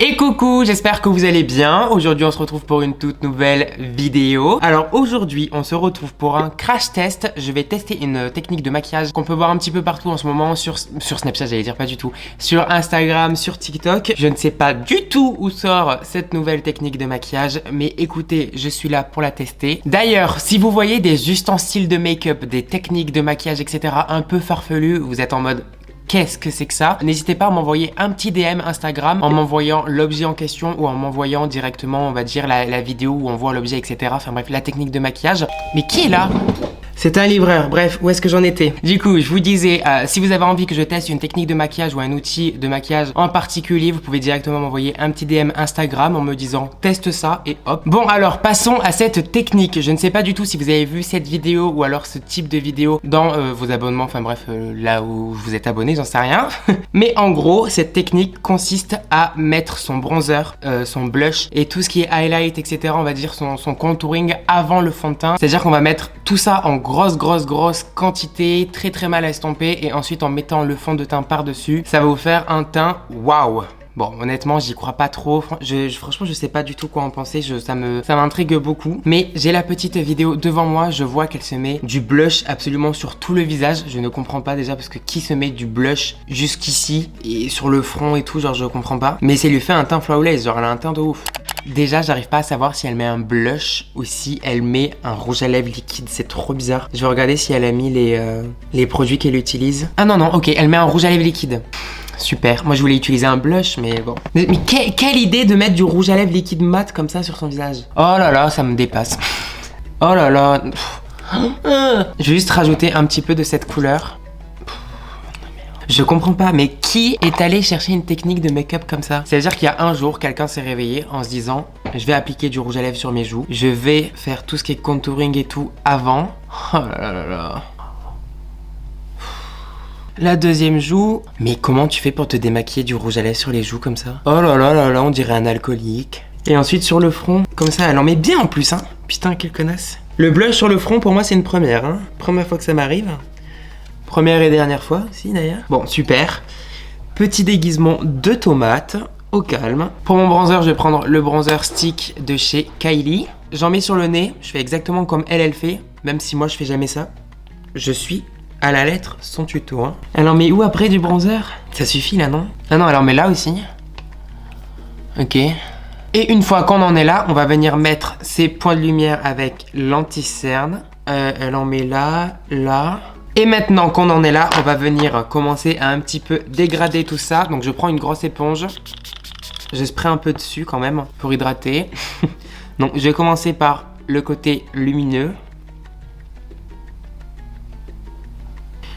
Et coucou, j'espère que vous allez bien. Aujourd'hui on se retrouve pour une toute nouvelle vidéo. Alors aujourd'hui on se retrouve pour un crash test. Je vais tester une technique de maquillage qu'on peut voir un petit peu partout en ce moment sur Snapchat, j'allais dire pas du tout, sur Instagram, sur TikTok. Je ne sais pas du tout où sort cette nouvelle technique de maquillage, mais écoutez, je suis là pour la tester. D'ailleurs, si vous voyez des ustensiles de make-up, des techniques de maquillage, etc. un peu farfelus, vous êtes en mode... qu'est-ce que c'est que ça? N'hésitez pas à m'envoyer un petit DM Instagram en m'envoyant l'objet en question ou en m'envoyant directement, on va dire, la vidéo où on voit l'objet, etc. Enfin bref, la technique de maquillage. Mais qui est là? C'est un livreur. Bref, où est-ce que j'en étais? Du coup, je vous disais, si vous avez envie que je teste une technique de maquillage ou un outil de maquillage en particulier, vous pouvez directement m'envoyer un petit DM Instagram en me disant teste ça et hop. Bon alors, passons à cette technique. Je ne sais pas du tout si vous avez vu cette vidéo ou alors ce type de vidéo dans vos abonnements, enfin bref, là où vous êtes abonné, j'en sais rien. Mais en gros, cette technique consiste à mettre son bronzer, son blush et tout ce qui est highlight, etc. On va dire son contouring avant le fond de teint. C'est-à-dire qu'on va mettre tout ça en grosse quantité, très mal à estomper, et ensuite en mettant le fond de teint par-dessus, ça va vous faire un teint waouh. Bon, honnêtement, j'y crois pas trop. Franchement, je sais pas du tout quoi en penser. Ça m'intrigue beaucoup. Mais j'ai la petite vidéo devant moi. Je vois qu'elle se met du blush absolument sur tout le visage. Je ne comprends pas déjà parce que qui se met du blush jusqu'ici et sur le front et tout, genre je comprends pas. Mais ça lui fait un teint flawless, genre elle a un teint de ouf. Déjà, j'arrive pas à savoir si elle met un blush ou si elle met un rouge à lèvres liquide. C'est trop bizarre. Je vais regarder si elle a mis les produits qu'elle utilise. Ah non, ok, elle met un rouge à lèvres liquide. Super, moi je voulais utiliser un blush, mais bon. Mais quelle idée de mettre du rouge à lèvres liquide mat comme ça sur son visage. Oh là là, ça me dépasse. Oh là là. Je vais juste rajouter un petit peu de cette couleur. Je comprends pas, mais qui est allé chercher une technique de make-up comme ça? C'est-à-dire qu'il y a un jour, quelqu'un s'est réveillé en se disant je vais appliquer du rouge à lèvres sur mes joues, je vais faire tout ce qui est contouring et tout avant. Oh là là là. La deuxième joue. Mais comment tu fais pour te démaquiller du rouge à lèvres sur les joues comme ça? Oh là là là là, on dirait un alcoolique. Et ensuite sur le front, comme ça, elle en met bien en plus, hein. Putain, quelle connasse. Le blush sur le front, pour moi, c'est une première, hein. Première fois que ça m'arrive. Première et dernière fois aussi d'ailleurs. Bon, super. Petit déguisement de tomate, au calme. Pour mon bronzer, je vais prendre le bronzer stick de chez Kylie. J'en mets sur le nez, je fais exactement comme elle fait, même si moi je fais jamais ça. Je suis à la lettre son tuto, hein. Elle en met où après du bronzer? Ça suffit là, non? Ah non, elle en met là aussi. Ok. Et une fois qu'on en est là, on va venir mettre ses points de lumière avec l'anti-cerne. Elle en met là, là. Et maintenant qu'on en est là, on va venir commencer à un petit peu dégrader tout ça. Donc je prends une grosse éponge. Je spray un peu dessus quand même pour hydrater. Donc je vais commencer par le côté lumineux.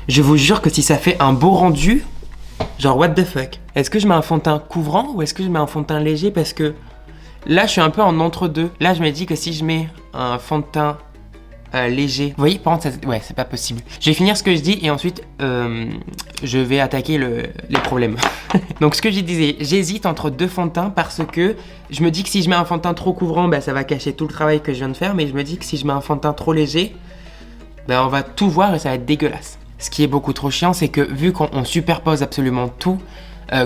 Je vous jure que si ça fait un beau rendu, genre what the fuck. Est-ce que je mets un fond de teint couvrant ou est-ce que je mets un fond de teint léger? Parce que là je suis un peu en entre-deux. Là je me dis que si je mets un fond de teint léger. Vous voyez, par contre, ouais, c'est pas possible. Je vais finir ce que je dis et ensuite, je vais attaquer les problèmes. Donc, ce que je disais, j'hésite entre deux fonds de teint parce que je me dis que si je mets un fond de teint trop couvrant, bah, ça va cacher tout le travail que je viens de faire. Mais je me dis que si je mets un fond de teint trop léger, bah, on va tout voir et ça va être dégueulasse. Ce qui est beaucoup trop chiant, c'est que vu qu'on superpose absolument tout,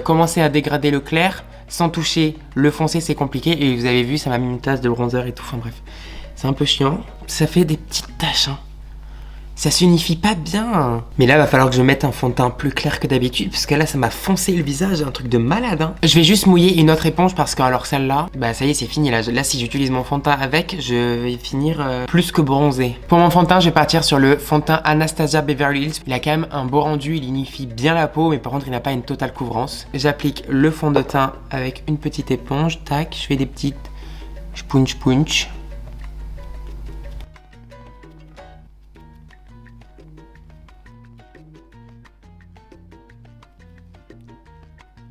commencer à dégrader le clair sans toucher le foncé, c'est compliqué. Et vous avez vu, ça m'a mis une tasse de bronzer et tout. Enfin bref. C'est un peu chiant. Ça fait des petites taches, hein. Ça s'unifie pas bien. Mais là, va falloir que je mette un fond de teint plus clair que d'habitude, parce que là, ça m'a foncé le visage, un truc de malade, hein. Je vais juste mouiller une autre éponge, parce que alors celle-là, bah ça y est, c'est fini. Là, si j'utilise mon fond de teint avec, je vais finir plus que bronzé. Pour mon fond de teint, je vais partir sur le fond de teint Anastasia Beverly Hills. Il a quand même un beau rendu, il unifie bien la peau, mais par contre, il n'a pas une totale couvrance. J'applique le fond de teint avec une petite éponge. Tac, je fais des petites punch.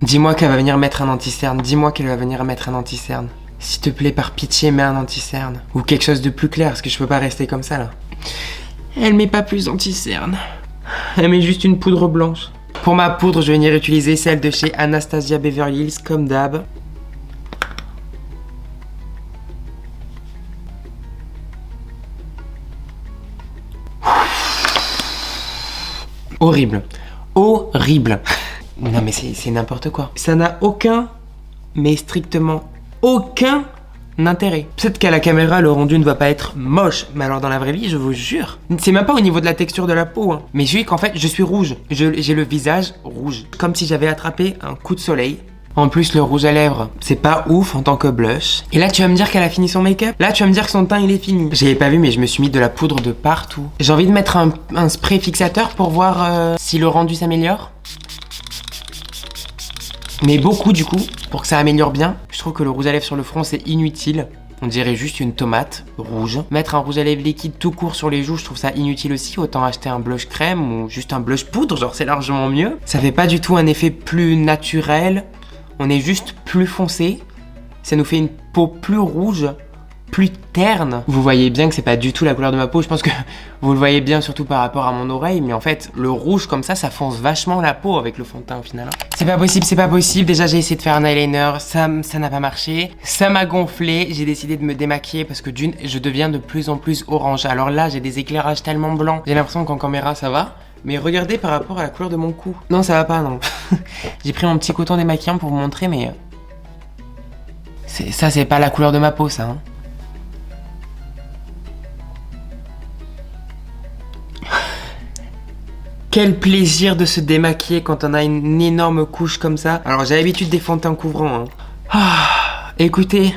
Dis-moi qu'elle va venir mettre un anti-cerne. Dis-moi qu'elle va venir mettre un anti-cerne. S'il te plaît, par pitié, mets un anti-cerne. Ou quelque chose de plus clair, parce que je peux pas rester comme ça, là. Elle met pas plus d'anti-cerne. Elle met juste une poudre blanche. Pour ma poudre, je vais venir utiliser celle de chez Anastasia Beverly Hills, comme d'hab. Horrible. Horrible. Non mais c'est n'importe quoi. Ça n'a aucun mais strictement aucun intérêt. Peut-être qu'à la caméra, le rendu ne va pas être moche, mais alors dans la vraie vie, je vous jure, c'est même pas au niveau de la texture de la peau, hein. Mais juste qu'en fait, je suis rouge. J'ai le visage rouge, comme si j'avais attrapé un coup de soleil. En plus, le rouge à lèvres, c'est pas ouf en tant que blush. Et là, tu vas me dire qu'elle a fini son make-up? Là, tu vas me dire que son teint, il est fini. J'avais pas vu, mais je me suis mis de la poudre de partout. J'ai envie de mettre un spray fixateur pour voir si le rendu s'améliore. Mais beaucoup, du coup, pour que ça améliore bien. Je trouve que le rouge à lèvres sur le front, c'est inutile. On dirait juste une tomate rouge. Mettre un rouge à lèvres liquide tout court sur les joues, je trouve ça inutile aussi. Autant acheter un blush crème ou juste un blush poudre, genre c'est largement mieux. Ça fait pas du tout un effet plus naturel. On est juste plus foncé. Ça nous fait une peau plus rouge, plus terne. Vous voyez bien que c'est pas du tout la couleur de ma peau. Je pense que vous le voyez bien surtout par rapport à mon oreille. Mais en fait, le rouge comme ça fonce vachement la peau avec le fond de teint au final. C'est pas possible, c'est pas possible. Déjà, j'ai essayé de faire un eyeliner. Ça n'a pas marché. Ça m'a gonflé. J'ai décidé de me démaquiller parce que d'une, je deviens de plus en plus orange. Alors là, j'ai des éclairages tellement blancs. J'ai l'impression qu'en caméra, ça va. Mais regardez par rapport à la couleur de mon cou. Non, ça va pas, non. J'ai pris mon petit coton démaquillant pour vous montrer, mais... Ça, c'est pas la couleur de ma peau, ça. Hein. Quel plaisir de se démaquiller quand on a une énorme couche comme ça. Alors, j'ai l'habitude des fonds de teint couvrants. Hein. Ah, écoutez,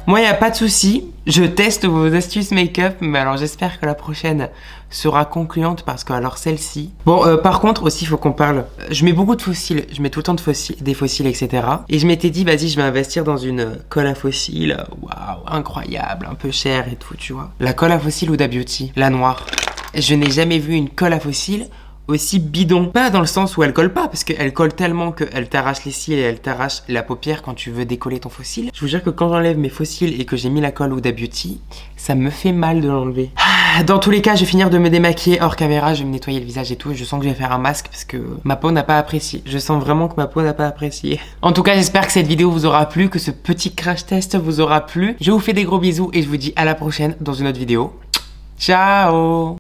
moi, y a pas de souci. Je teste vos astuces make-up, mais alors j'espère que la prochaine sera concluante parce que alors celle-ci... Bon, par contre aussi, il faut qu'on parle... Je mets beaucoup de fossiles, je mets tout le temps des fossiles, etc. Et je m'étais dit, vas-y, je vais investir dans une colle à fossiles. Waouh, incroyable, un peu cher et tout, tu vois. La colle à fossiles Huda Beauty, la noire. Je n'ai jamais vu une colle à fossiles aussi bidon. Pas dans le sens où elle colle pas, parce qu'elle colle tellement qu'elle t'arrache les cils et elle t'arrache la paupière quand tu veux décoller ton faux cil. Je vous jure que quand j'enlève mes faux cils et que j'ai mis la colle Huda Beauty, ça me fait mal de l'enlever. Dans tous les cas, je vais finir de me démaquiller hors caméra, je vais me nettoyer le visage et tout, et je sens que je vais faire un masque parce que ma peau n'a pas apprécié. Je sens vraiment que ma peau n'a pas apprécié. En tout cas, j'espère que cette vidéo vous aura plu, que ce petit crash test vous aura plu. Je vous fais des gros bisous et je vous dis à la prochaine dans une autre vidéo. Ciao!